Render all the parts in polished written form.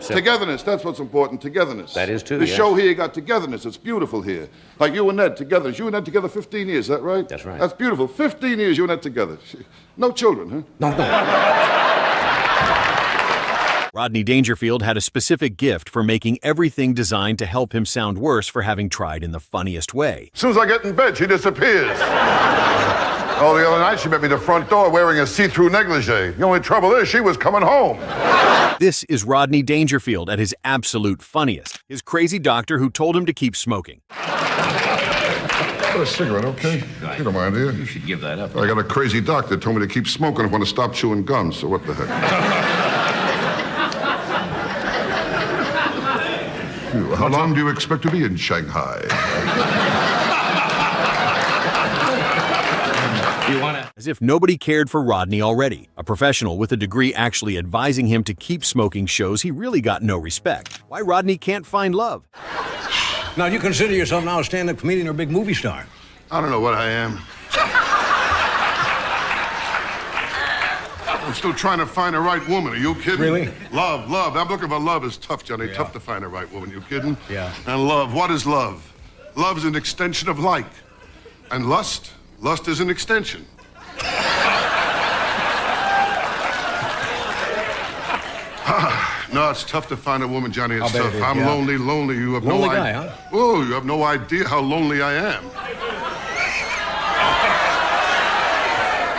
Togetherness, that's what's important, togetherness. That is too, The yes. show here, you got togetherness. It's beautiful here. Like you and Ned, togetherness. You and Ned together 15 years, is that right? That's right. That's beautiful. 15 years you and Ned together. No children, huh? No. Rodney Dangerfield had a specific gift for making everything designed to help him sound worse for having tried in the funniest way. As soon as I get in bed, she disappears. Oh, the other night she met me at the front door wearing a see-through negligee. The only trouble is she was coming home. This is Rodney Dangerfield at his absolute funniest. His crazy doctor who told him to keep smoking. Got a cigarette, okay? You don't mind, do you? You should give that up. I got a crazy doctor that told me to keep smoking if I want to stop chewing gum, so what the heck? How long do you expect to be in Shanghai? As if nobody cared for Rodney already. A professional with a degree actually advising him to keep smoking shows he really got no respect. Why Rodney can't find love. Now, do you consider yourself now a stand-up comedian or a big movie star? I don't know what I am. I'm still trying to find the right woman. Are you kidding? Really? Love. I'm looking for love. Is tough, Johnny. Yeah. Tough to find the right woman. You kidding? Yeah. And love. What is love? Love is an extension of like. And lust is an extension. No, it's tough to find a woman, Johnny. It's tough. I'm lonely. You have no idea. Lonely guy, huh? Oh, you have no idea how lonely I am.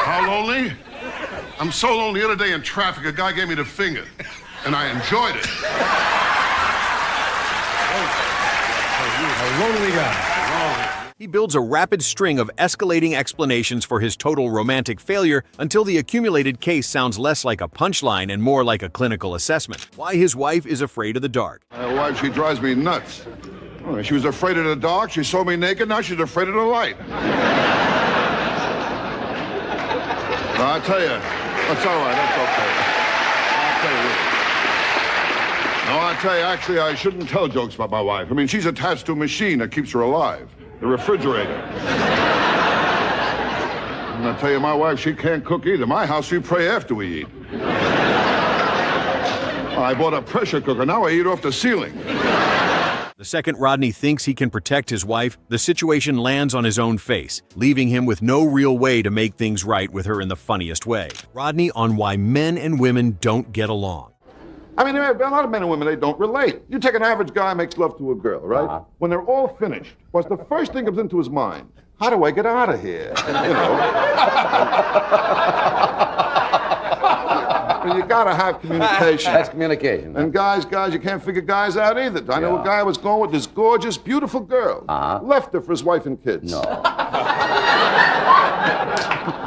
How lonely? I'm so lonely. The other day in traffic, a guy gave me the finger, and I enjoyed it. A lonely guy. He builds a rapid string of escalating explanations for his total romantic failure until the accumulated case sounds less like a punchline and more like a clinical assessment. Why his wife is afraid of the dark. My wife, she drives me nuts. Oh, she was afraid of the dark. She saw me naked. Now she's afraid of the light. No, I tell you, that's all right. That's okay. I'll tell you, actually, I shouldn't tell jokes about my wife. I mean, she's attached to a machine that keeps her alive. The refrigerator. And I tell you, my wife, she can't cook either. My house, we pray after we eat. I bought a pressure cooker. Now I eat off the ceiling. The second Rodney thinks he can protect his wife, the situation lands on his own face, leaving him with no real way to make things right with her in the funniest way. Rodney on why men and women don't get along. I mean, a lot of men and women, they don't relate. You take an average guy makes love to a girl, right? When they're all finished, what's the first thing comes into his mind? How do I get out of here? You know. You gotta have communication. That's communication. And guys, you can't figure guys out either. I know a guy was going with this gorgeous, beautiful girl. Left her for his wife and kids. No.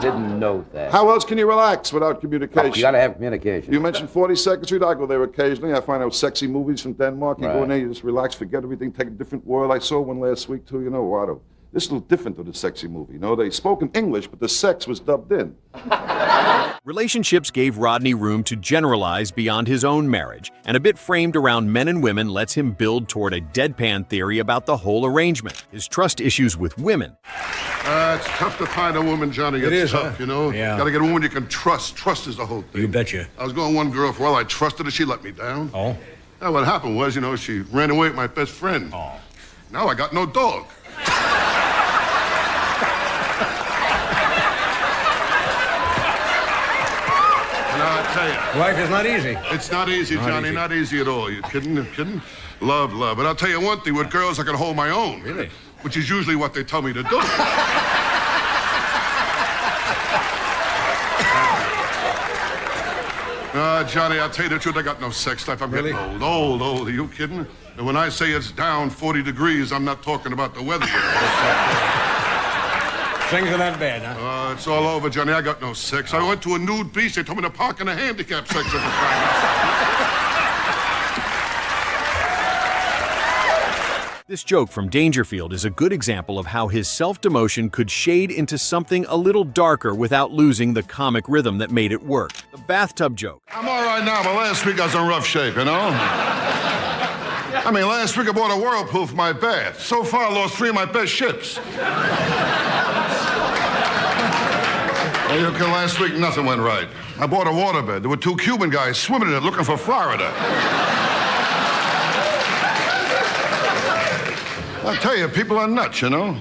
Didn't know that. How else can you relax without communication? Oh, you gotta have communication. You mentioned 42nd Street. I go there occasionally. I find out sexy movies from Denmark. You go in there, you just relax, forget everything, take a different world. I saw one last week, too. You know what? This is a little different than the sexy movie. You know, they spoke in English, but the sex was dubbed in. Relationships gave Rodney room to generalize beyond his own marriage, and a bit framed around men and women lets him build toward a deadpan theory about the whole arrangement. His trust issues with women. It's tough to find a woman, Johnny. It's tough, you know? Yeah. Gotta get a woman you can trust. Trust is the whole thing. You betcha. I was going one girl for a while. I trusted her. She let me down. Oh? Now, what happened was, you know, she ran away with my best friend. Oh. Now I got no dog. I tell you. Life is not easy. It's not easy, Johnny. Not easy at all. You kidding? You kidding? Love. But I'll tell you one thing. With girls, I can hold my own. Really? Which is usually what they tell me to do. Johnny, I'll tell you the truth. I got no sex life. I'm getting old. Are you kidding? And when I say it's down 40 degrees, I'm not talking about the weather. Things are that bad, huh? It's all over, Johnny. I got no sex. I went to a nude beach. They told me to park in a handicap section. This joke from Dangerfield is a good example of how his self-demotion could shade into something a little darker without losing the comic rhythm that made it work. The bathtub joke. I'm all right now, but last week I was in rough shape, you know? I mean, last week I bought a whirlpool for my bath. So far, I lost 3 of my best ships. Last week, nothing went right. I bought a waterbed. There were 2 Cuban guys swimming in it looking for Florida. I tell you, people are nuts, you know.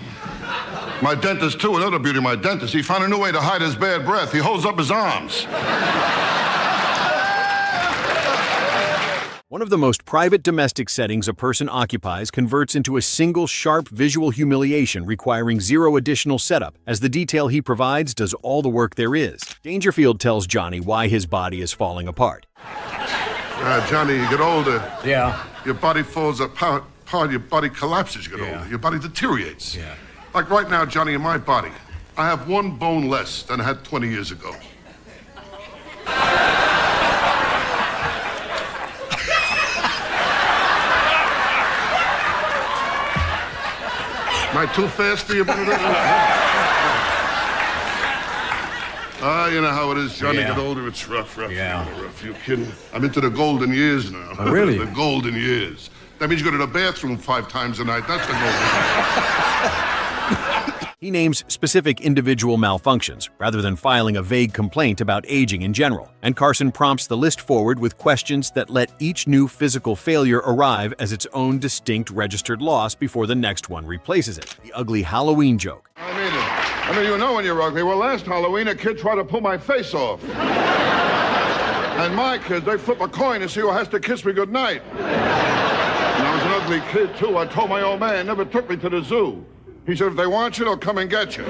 My dentist, too, another beauty, my dentist, he found a new way to hide his bad breath. He holds up his arms. One of the most private domestic settings a person occupies converts into a single sharp visual humiliation requiring zero additional setup, as the detail he provides does all the work there is. Dangerfield tells Johnny why his body is falling apart. Johnny, you get older. Yeah. Your body falls apart, your body collapses, you get older. Your body deteriorates. Yeah. Like right now, Johnny, in my body, I have one bone less than I had 20 years ago. Am I too fast for you? You know how it is, Johnny. Yeah. Get older, it's rough. Yeah. Rough. You kidding? I'm into the golden years now. Oh, really? The golden years. That means you go to the bathroom 5 times a night. That's the golden years. He names specific individual malfunctions, rather than filing a vague complaint about aging in general, and Carson prompts the list forward with questions that let each new physical failure arrive as its own distinct registered loss before the next one replaces it. The ugly Halloween joke. I mean, you know when you're ugly. Well, last Halloween, a kid tried to pull my face off. And my kids, they flip a coin to see who has to kiss me goodnight. And I was an ugly kid, too. I told my old man, never took me to the zoo. He said, if they want you, they'll come and get you.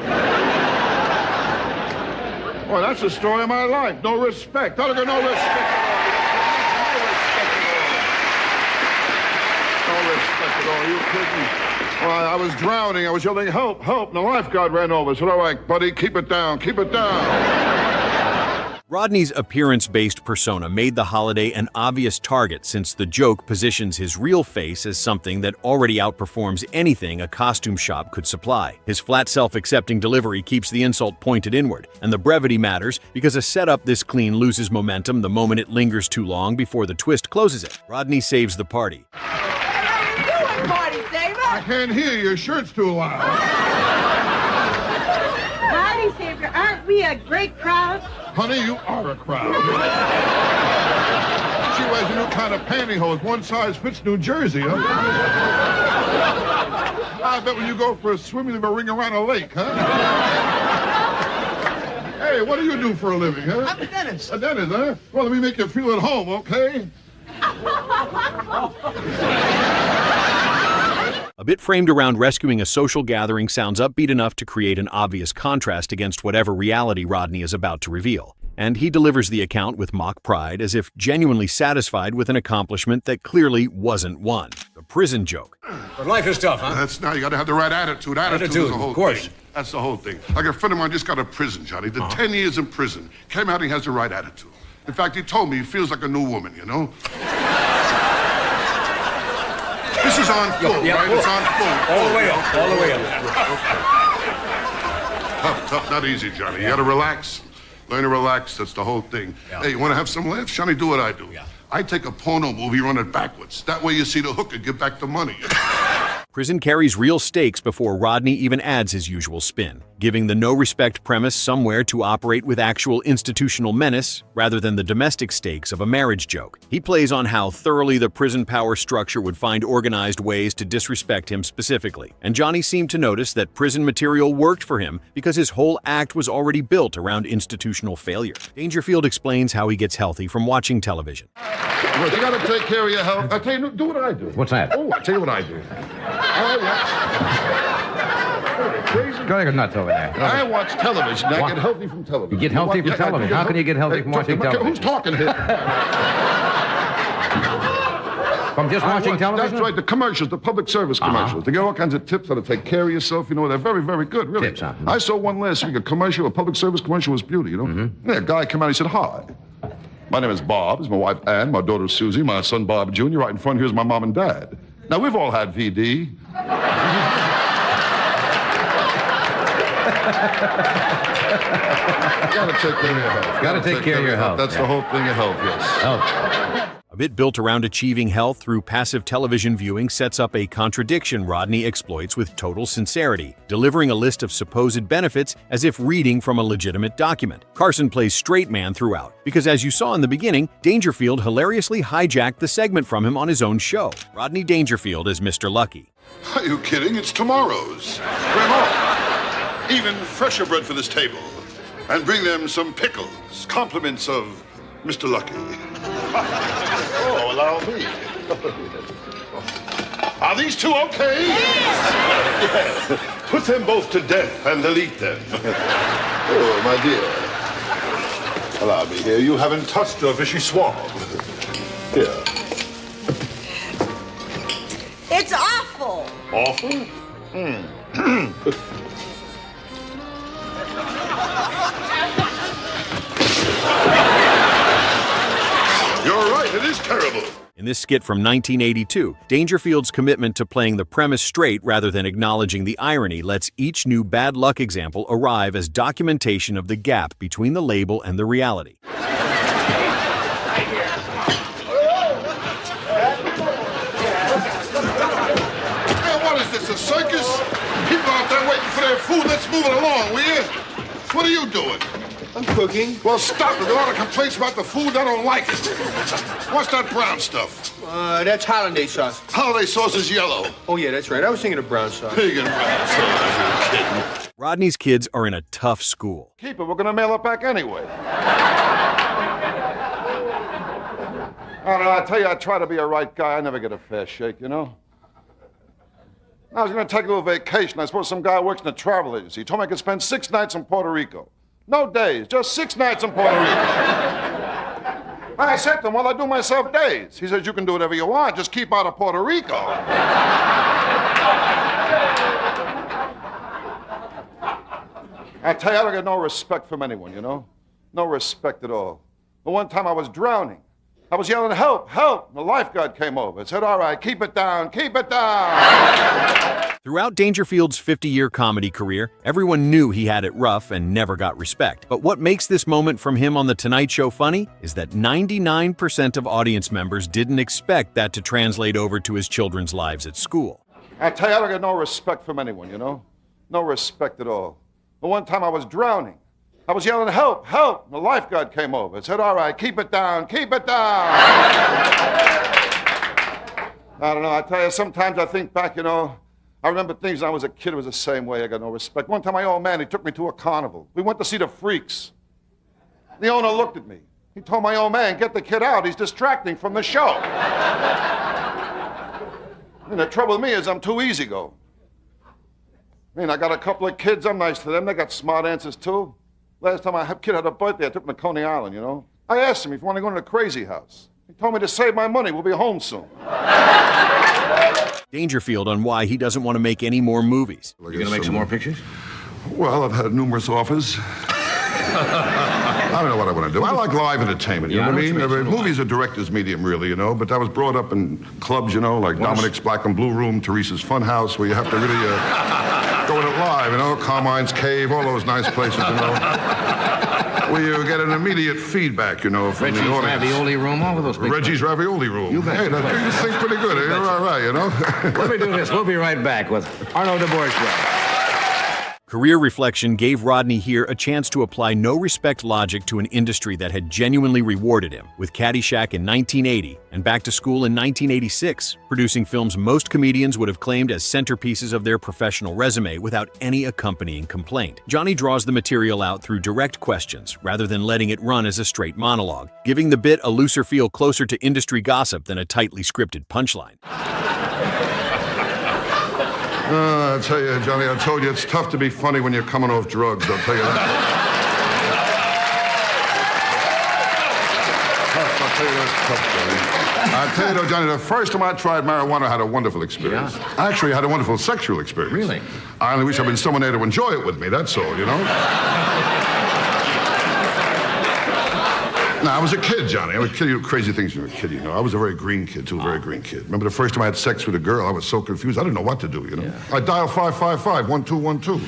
Well, that's the story of my life. No respect. I don't get no respect at all. No respect at all. You kidding? Well, I was drowning. I was yelling, help, help. And the lifeguard ran over. I said, all right, buddy, keep it down. Keep it down. Rodney's appearance-based persona made the holiday an obvious target, since the joke positions his real face as something that already outperforms anything a costume shop could supply. His flat self-accepting delivery keeps the insult pointed inward, and the brevity matters because a setup this clean loses momentum the moment it lingers too long before the twist closes it. Rodney saves the party. How you doing, Party Saver? I can't hear you. Your shirt's too loud. Party Saver, aren't we a great crowd? Honey, you are a crowd. She wears a new kind of pantyhose. One size fits New Jersey, huh? I bet when you go for a swim, you leave a ring around a lake, huh? Hey, what do you do for a living, huh? I'm a dentist. A dentist, huh? Well, let me make you feel at home, okay? A bit framed around rescuing a social gathering sounds upbeat enough to create an obvious contrast against whatever reality Rodney is about to reveal. And he delivers the account with mock pride, as if genuinely satisfied with an accomplishment that clearly wasn't one. The prison joke. But life is tough, huh? That's now you got to have the right attitude. Attitude is the whole of course. thing. That's the whole thing. Like a friend of mine just got out of prison, Johnny. Did 10 years in prison. Came out, he has the right attitude. In fact, he told me he feels like a new woman, you know? This is on full, right? It's on full. All the way up, all the way up. Okay. Tough, not easy, Johnny. You got to relax. Learn to relax. That's the whole thing. Yeah. Hey, you want to have some laughs? Johnny, do what I do. Yeah. I take a porno movie, run it backwards. That way you see the hooker give back the money. Prison carries real stakes before Rodney even adds his usual spin, giving the no-respect premise somewhere to operate with actual institutional menace rather than the domestic stakes of a marriage joke. He plays on how thoroughly the prison power structure would find organized ways to disrespect him specifically, and Johnny seemed to notice that prison material worked for him because his whole act was already built around institutional failure. Dangerfield explains how he gets healthy from watching television. Look, you got to take care of your health. I tell you, do what I do. What's that? Oh, I tell you what I do. Go ahead, nuts over there. I watch television. I get healthy from television. You get healthy from television? How can you get healthy from watching television? Who's talking here? From just watching television? That's right, the commercials, the public service commercials. They get all kinds of tips how to take care of yourself. You know, they're very, very good, really. Tips, huh? I saw one last week, a commercial, a public service commercial was beauty, you know? Yeah, a guy came out, he said, hi. My name is Bob. This is my wife, Ann, my daughter, Susie, my son, Bob Jr. Right in front here's my mom and dad. Now, we've all had VD. Gotta take care of your health. Gotta take care of your health. That's the whole thing of health, yes. Health. A bit built around achieving health through passive television viewing sets up a contradiction Rodney exploits with total sincerity, delivering a list of supposed benefits as if reading from a legitimate document. Carson plays straight man throughout, because as you saw in the beginning, Dangerfield hilariously hijacked the segment from him on his own show. Rodney Dangerfield as Mr. Lucky. Are you kidding? It's tomorrow's. Bring on. Even fresher bread for this table. And bring them some pickles. Compliments of Mr. Lucky. Oh, allow me. Are these two okay? Yes. Put them both to death and delete them. Oh, my dear. Allow me here. You haven't touched a fishy swab. Here. It's awful. Awful? You're right, it is terrible. In this skit from 1982, Dangerfield's commitment to playing the premise straight rather than acknowledging the irony lets each new bad luck example arrive as documentation of the gap between the label and the reality. What is this, a circus? People out there waiting for their food. Let's move it along, will you? What are you doing? I'm cooking. Well, stop it. There are a lot of complaints about the food. I don't like it. What's that brown stuff? That's hollandaise sauce. Holiday sauce is yellow. Oh, yeah, that's right. I was thinking of brown sauce. Pig and brown sauce. You're kidding. Rodney's kids are in a tough school. Keep it. We're going to mail it back anyway. I don't know. I tell you, I try to be a right guy. I never get a fair shake, you know? I was going to take a little vacation. I suppose some guy works in a travel agency. He told me I could spend 6 nights in Puerto Rico. No days, just 6 nights in Puerto Rico. I said to him, well, I do myself days. He says, you can do whatever you want, just keep out of Puerto Rico. I tell you, I don't get no respect from anyone, you know? No respect at all. But one time I was drowning. I was yelling, help, help. The lifeguard came over and said, all right, keep it down, keep it down. Throughout Dangerfield's 50-year comedy career, everyone knew he had it rough and never got respect. But what makes this moment from him on The Tonight Show funny is that 99% of audience members didn't expect that to translate over to his children's lives at school. I tell you, I don't get no respect from anyone, you know? No respect at all. But one time I was drowning. I was yelling, help, help. The lifeguard came over and said, all right, keep it down, keep it down. I don't know, I tell you, sometimes I think back, you know, I remember things when I was a kid, it was the same way. I got no respect. One time my old man, he took me to a carnival. We went to see the freaks. The owner looked at me. He told my old man, get the kid out. He's distracting from the show. And the trouble with me is I'm too easygoing. I mean, I got a couple of kids. I'm nice to them. They got smart answers, too. Last time a kid had a birthday, I took him to Coney Island, you know. I asked him if he wanted to go to the crazy house. He told me to save my money. We'll be home soon. Dangerfield on why he doesn't want to make any more movies. You gonna make some more pictures? Well, I've had numerous offers. I don't know what I want to do. I like live entertainment, you know what I mean? Movies are director's medium, really, you know, but I was brought up in clubs, you know, like Dominic's Black and Blue Room, Teresa's Funhouse, where you have to really go in it live, you know, Carmine's Cave, all those nice places, you know, where you get an immediate feedback, you know, from the audience. Reggie's Ravioli Room, all of those big Reggie's Ravioli Room. You bet. Hey, you think pretty good. You're all right, you know? Let me do this. We'll be right back with Arno DeBourgeois. Career reflection gave Rodney here a chance to apply no-respect logic to an industry that had genuinely rewarded him, with Caddyshack in 1980 and Back to School in 1986, producing films most comedians would have claimed as centerpieces of their professional resume without any accompanying complaint. Johnny draws the material out through direct questions, rather than letting it run as a straight monologue, giving the bit a looser feel closer to industry gossip than a tightly scripted punchline. I tell you, Johnny, I told you, it's tough to be funny when you're coming off drugs, I'll tell you that. I'll tell you that's tough, Johnny. I tell you, though, Johnny, the first time I tried marijuana, I had a wonderful experience. Yeah. Actually, I had a wonderful sexual experience. Really? I only wish I'd been someone there to enjoy it with me, that's all, you know? No, I was a kid, Johnny. I would kill you crazy things when you were a kid, you know. I was a very green kid, too, a very green kid. Remember the first time I had sex with a girl, I was so confused. I didn't know what to do, you know. Yeah. I dialed 555, 1212.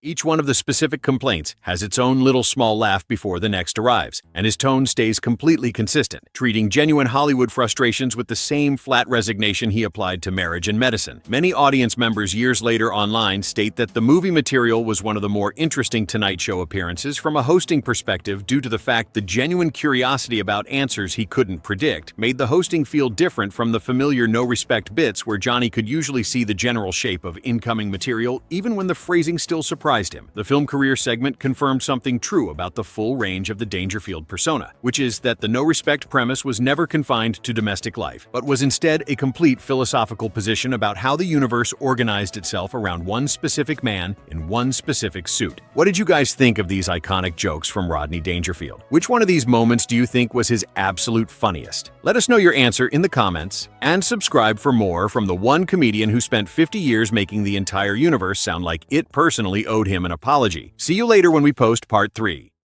Each one of the specific complaints has its own little small laugh before the next arrives, and his tone stays completely consistent, treating genuine Hollywood frustrations with the same flat resignation he applied to marriage and medicine. Many audience members years later online state that the movie material was one of the more interesting Tonight Show appearances from a hosting perspective due to the fact the genuine curiosity about answers he couldn't predict made the hosting feel different from the familiar no-respect bits where Johnny could usually see the general shape of incoming material even when the phrasing still surprised him. The film career segment confirmed something true about the full range of the Dangerfield persona, which is that the no-respect premise was never confined to domestic life, but was instead a complete philosophical position about how the universe organized itself around one specific man in one specific suit. What did you guys think of these iconic jokes from Rodney Dangerfield? Which one of these moments do you think was his absolute funniest? Let us know your answer in the comments, and subscribe for more from the one comedian who spent 50 years making the entire universe sound like it personally owed him an apology. See you later when we post part 3.